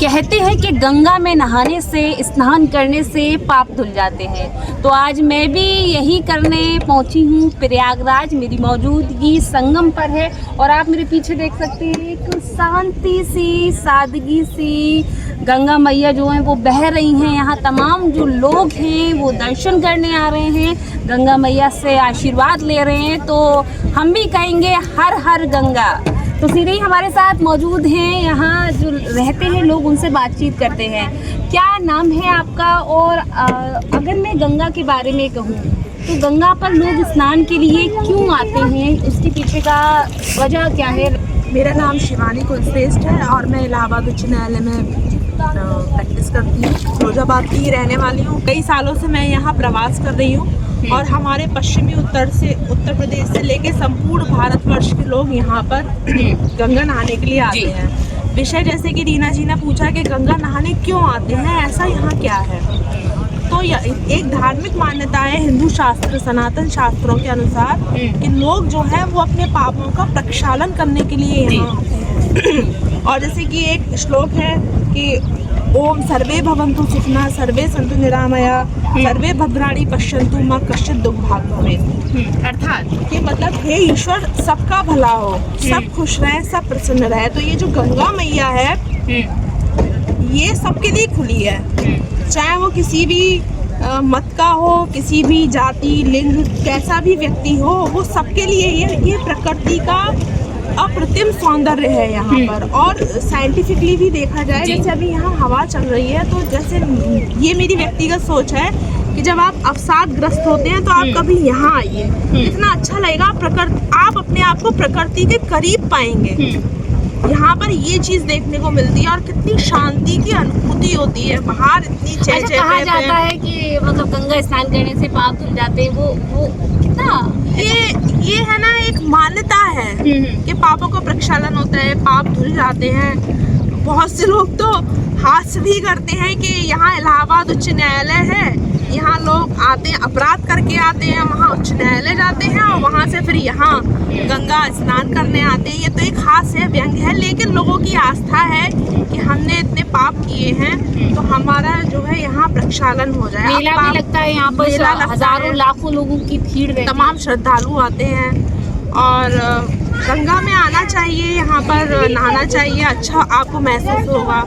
कहते हैं कि गंगा में नहाने से, स्नान करने से पाप धुल जाते हैं। तो आज मैं भी यही करने पहुंची हूँ प्रयागराज। मेरी मौजूदगी संगम पर है और आप मेरे पीछे देख सकते हैं एक शांति सी, सादगी सी गंगा मैया जो हैं वो बह रही हैं। यहाँ तमाम जो लोग हैं वो दर्शन करने आ रहे हैं, गंगा मैया से आशीर्वाद ले रहे हैं। तो हम भी कहेंगे हर हर गंगा। तो सीधे ही हमारे साथ मौजूद हैं यहाँ जो रहते हैं लोग, उनसे बातचीत करते हैं। क्या नाम है आपका? और अगर मैं गंगा के बारे में कहूँ तो गंगा पर लोग स्नान के लिए क्यों आते हैं, उसके पीछे का वजह क्या है? मेरा नाम शिवानी कुलश्रेष्ठ है और मैं इलाहाबाद उच्च न्यायालय में प्रैक्टिस करती हूँ। फिरोजाबाद की ही रहने वाली हूँ। कई सालों से मैं यहाँ प्रवास कर रही हूँ और हमारे पश्चिमी उत्तर प्रदेश से लेके संपूर्ण भारतवर्ष के लोग यहाँ पर गंगा नहाने के लिए आते हैं। विषय जैसे कि रीना जी ने पूछा कि गंगा नहाने क्यों आते हैं, ऐसा यहाँ क्या है, तो एक धार्मिक मान्यता है हिंदू शास्त्र, सनातन शास्त्रों के अनुसार कि लोग जो है वो अपने पापों का प्रक्षालन करने के लिए यहाँ आते हैं। और जैसे कि एक श्लोक है कि ओम सर्वे भवन्तु सुखिनः सर्वे सन्तु निरामया सर्वे भद्राणि पश्यन्तु मा कश्चित् दुःखभाग् भवेत्। अर्थात ये मतलब हे ईश्वर सबका भला हो, सब खुश रहे, सब प्रसन्न रहे। तो ये जो गंगा मैया है ये सबके लिए खुली है, चाहे वो किसी भी मत का हो, किसी भी जाति, लिंग, कैसा भी व्यक्ति हो, वो सबके लिए ये प्रकृति का अप्रतिम सौंदर्य है यहाँ पर। और साइंटिफिकली भी देखा जाए, जैसे अभी यहाँ हवा चल रही है, तो जैसे ये मेरी व्यक्तिगत सोच है कि जब आप अवसादग्रस्त होते हैं तो आप कभी यहाँ आइए, इतना अच्छा लगेगा। आप अपने आप को प्रकृति के करीब पाएंगे। यहाँ पर ये चीज देखने को मिलती है और कितनी शांति की अनुभूति होती है। बाहर इतनी कहा जाता है कि मतलब गंगा स्नान करने से पाप धुल जाते हैं। वो कितना ये है ना, एक मान्यता है कि पापों का प्रक्षालन होता है, पाप धुल जाते हैं। बहुत से लोग तो हास्य भी करते हैं कि यहाँ इलाहाबाद उच्च न्यायालय है, यहाँ लोग आते हैं, अपराध करके आते हैं, वहाँ उच्च न्यायालय जाते हैं और वहाँ से फिर यहाँ गंगा स्नान करने आते हैं। ये तो एक हास्य व्यंग है, लेकिन लोगों की आस्था है कि हमने इतने पाप किए हैं तो हमारा जो है यहाँ प्रक्षालन हो जाए। मेला भी लगता है यहाँ पर, हजारों लाखों लोगों की भीड़ रहती है, तमाम श्रद्धालु आते हैं और गंगा में आना चाहिए, यहाँ पर नहाना चाहिए, अच्छा आपको महसूस होगा।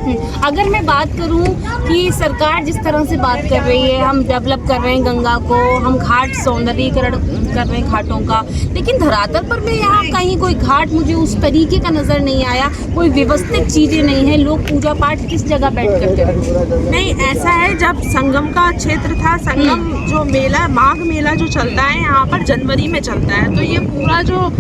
अगर मैं बात करूँ कि सरकार जिस तरह से बात कर रही है, हम डेवलप कर रहे हैं गंगा को, हम घाट सौंदर्यीकरण कर रहे हैं घाटों का, लेकिन धरातल पर में यहाँ कहीं कोई घाट मुझे उस तरीके का नज़र नहीं आया, कोई व्यवस्थित चीज़ें नहीं है। लोग पूजा पाठ किस जगह बैठ कर करें? नहीं, ऐसा है, जब संगम का क्षेत्र था, संगम जो मेला, माघ मेला जो चलता है यहाँ पर जनवरी में चलता है, तो ये पूरा जो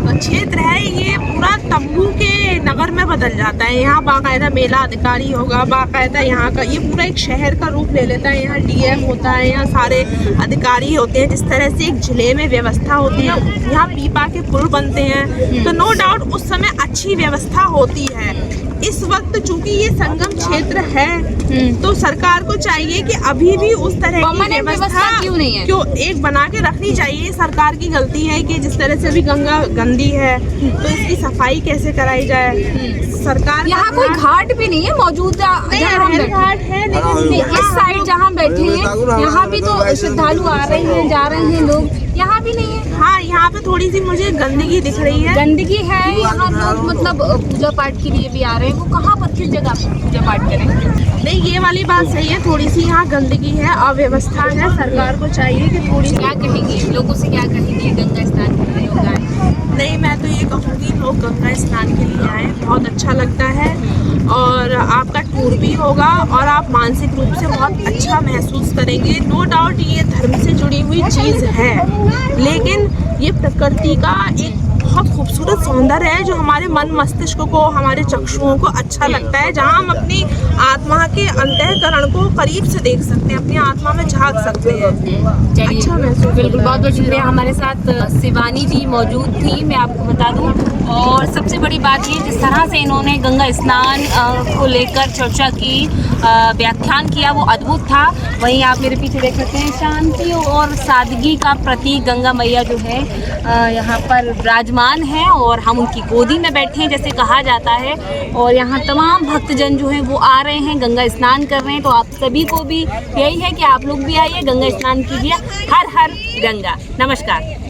क्षेत्र है ये पूरा तंबू के नगर में बदल जाता है। यहाँ बाकायदा मेला अधिकारी होगा, बाकायदा यहाँ का ये पूरा एक शहर का रूप ले लेता है। यहाँ डीएम होता है, यहाँ सारे अधिकारी होते हैं। जिस तरह से एक जिले में व्यवस्था होती है, यहाँ पीपा के पुल बनते हैं, तो नो डाउट उस समय अच्छी व्यवस्था होती है। इस वक्त चूंकि ये संगम क्षेत्र है तो सरकार को चाहिए कि अभी भी उस तरह की व्यवस्था क्यों एक बना के रखनी चाहिए। सरकार की गलती है कि जिस तरह से अभी गंगा गंदी है तो इसकी सफाई कैसे कराई जाए। सरकार यहाँ कोई घाट भी नहीं है मौजूद, घाट है लेकिन इस साइड जहाँ बैठे हैं यहाँ भी तो श्रद्धालु आ रहे हैं, जा रहे हैं लोग, यहाँ भी नहीं है। हाँ, यहाँ पे थोड़ी सी मुझे गंदगी दिख रही है, गंदगी है। यहाँ लोग मतलब पूजा पाठ के लिए भी आ रहे हैं, वो कहाँ पर किस जगह पूजा पाठ करें? नहीं, ये वाली बात सही है, थोड़ी सी यहाँ गंदगी है, अव्यवस्था है। सरकार को चाहिए कि थोड़ी, क्या कहेंगे लोगों से, क्या कहेंगे गंगा स्नान के लिए लोग आए? नहीं, मैं तो ये कहूँगी लोग गंगा स्नान के लिए आए, बहुत अच्छा लगता है और आपका टूर भी होगा और आप मानसिक रूप से बहुत अच्छा महसूस करेंगे। नो डाउट ये धर्म से जुड़ी हुई चीज़ है, लेकिन ये प्रकृति का एक बहुत खूबसूरत सौंदर्य है जो हमारे मन मस्तिष्क को, हमारे चक्षुओं को अच्छा लगता है, जहाँ हम अपनी आत्मा के अंतःकरण को करीब से देख सकते हैं, अपनी आत्मा में झांक सकते हैं। अच्छा महसूस। बिल्कुल, बहुत बहुत शुक्रिया। हमारे साथ शिवानी जी मौजूद थी, मैं आपको बता दूं। और सबसे बड़ी बात ये, जिस तरह से इन्होंने गंगा स्नान को लेकर चर्चा की, व्याख्यान किया, वो अद्भुत था। वहीं आप मेरे पीछे देख सकते हैं शांति और सादगी का प्रतीक गंगा मैया जो है यहाँ पर विराजमान भगवान हैं और हम उनकी गोदी में बैठे हैं जैसे कहा जाता है। और यहाँ तमाम भक्तजन जो हैं वो आ रहे हैं, गंगा स्नान कर रहे हैं। तो आप सभी को भी यही है कि आप लोग भी आइए, गंगा स्नान कीजिए। हर हर गंगा। नमस्कार।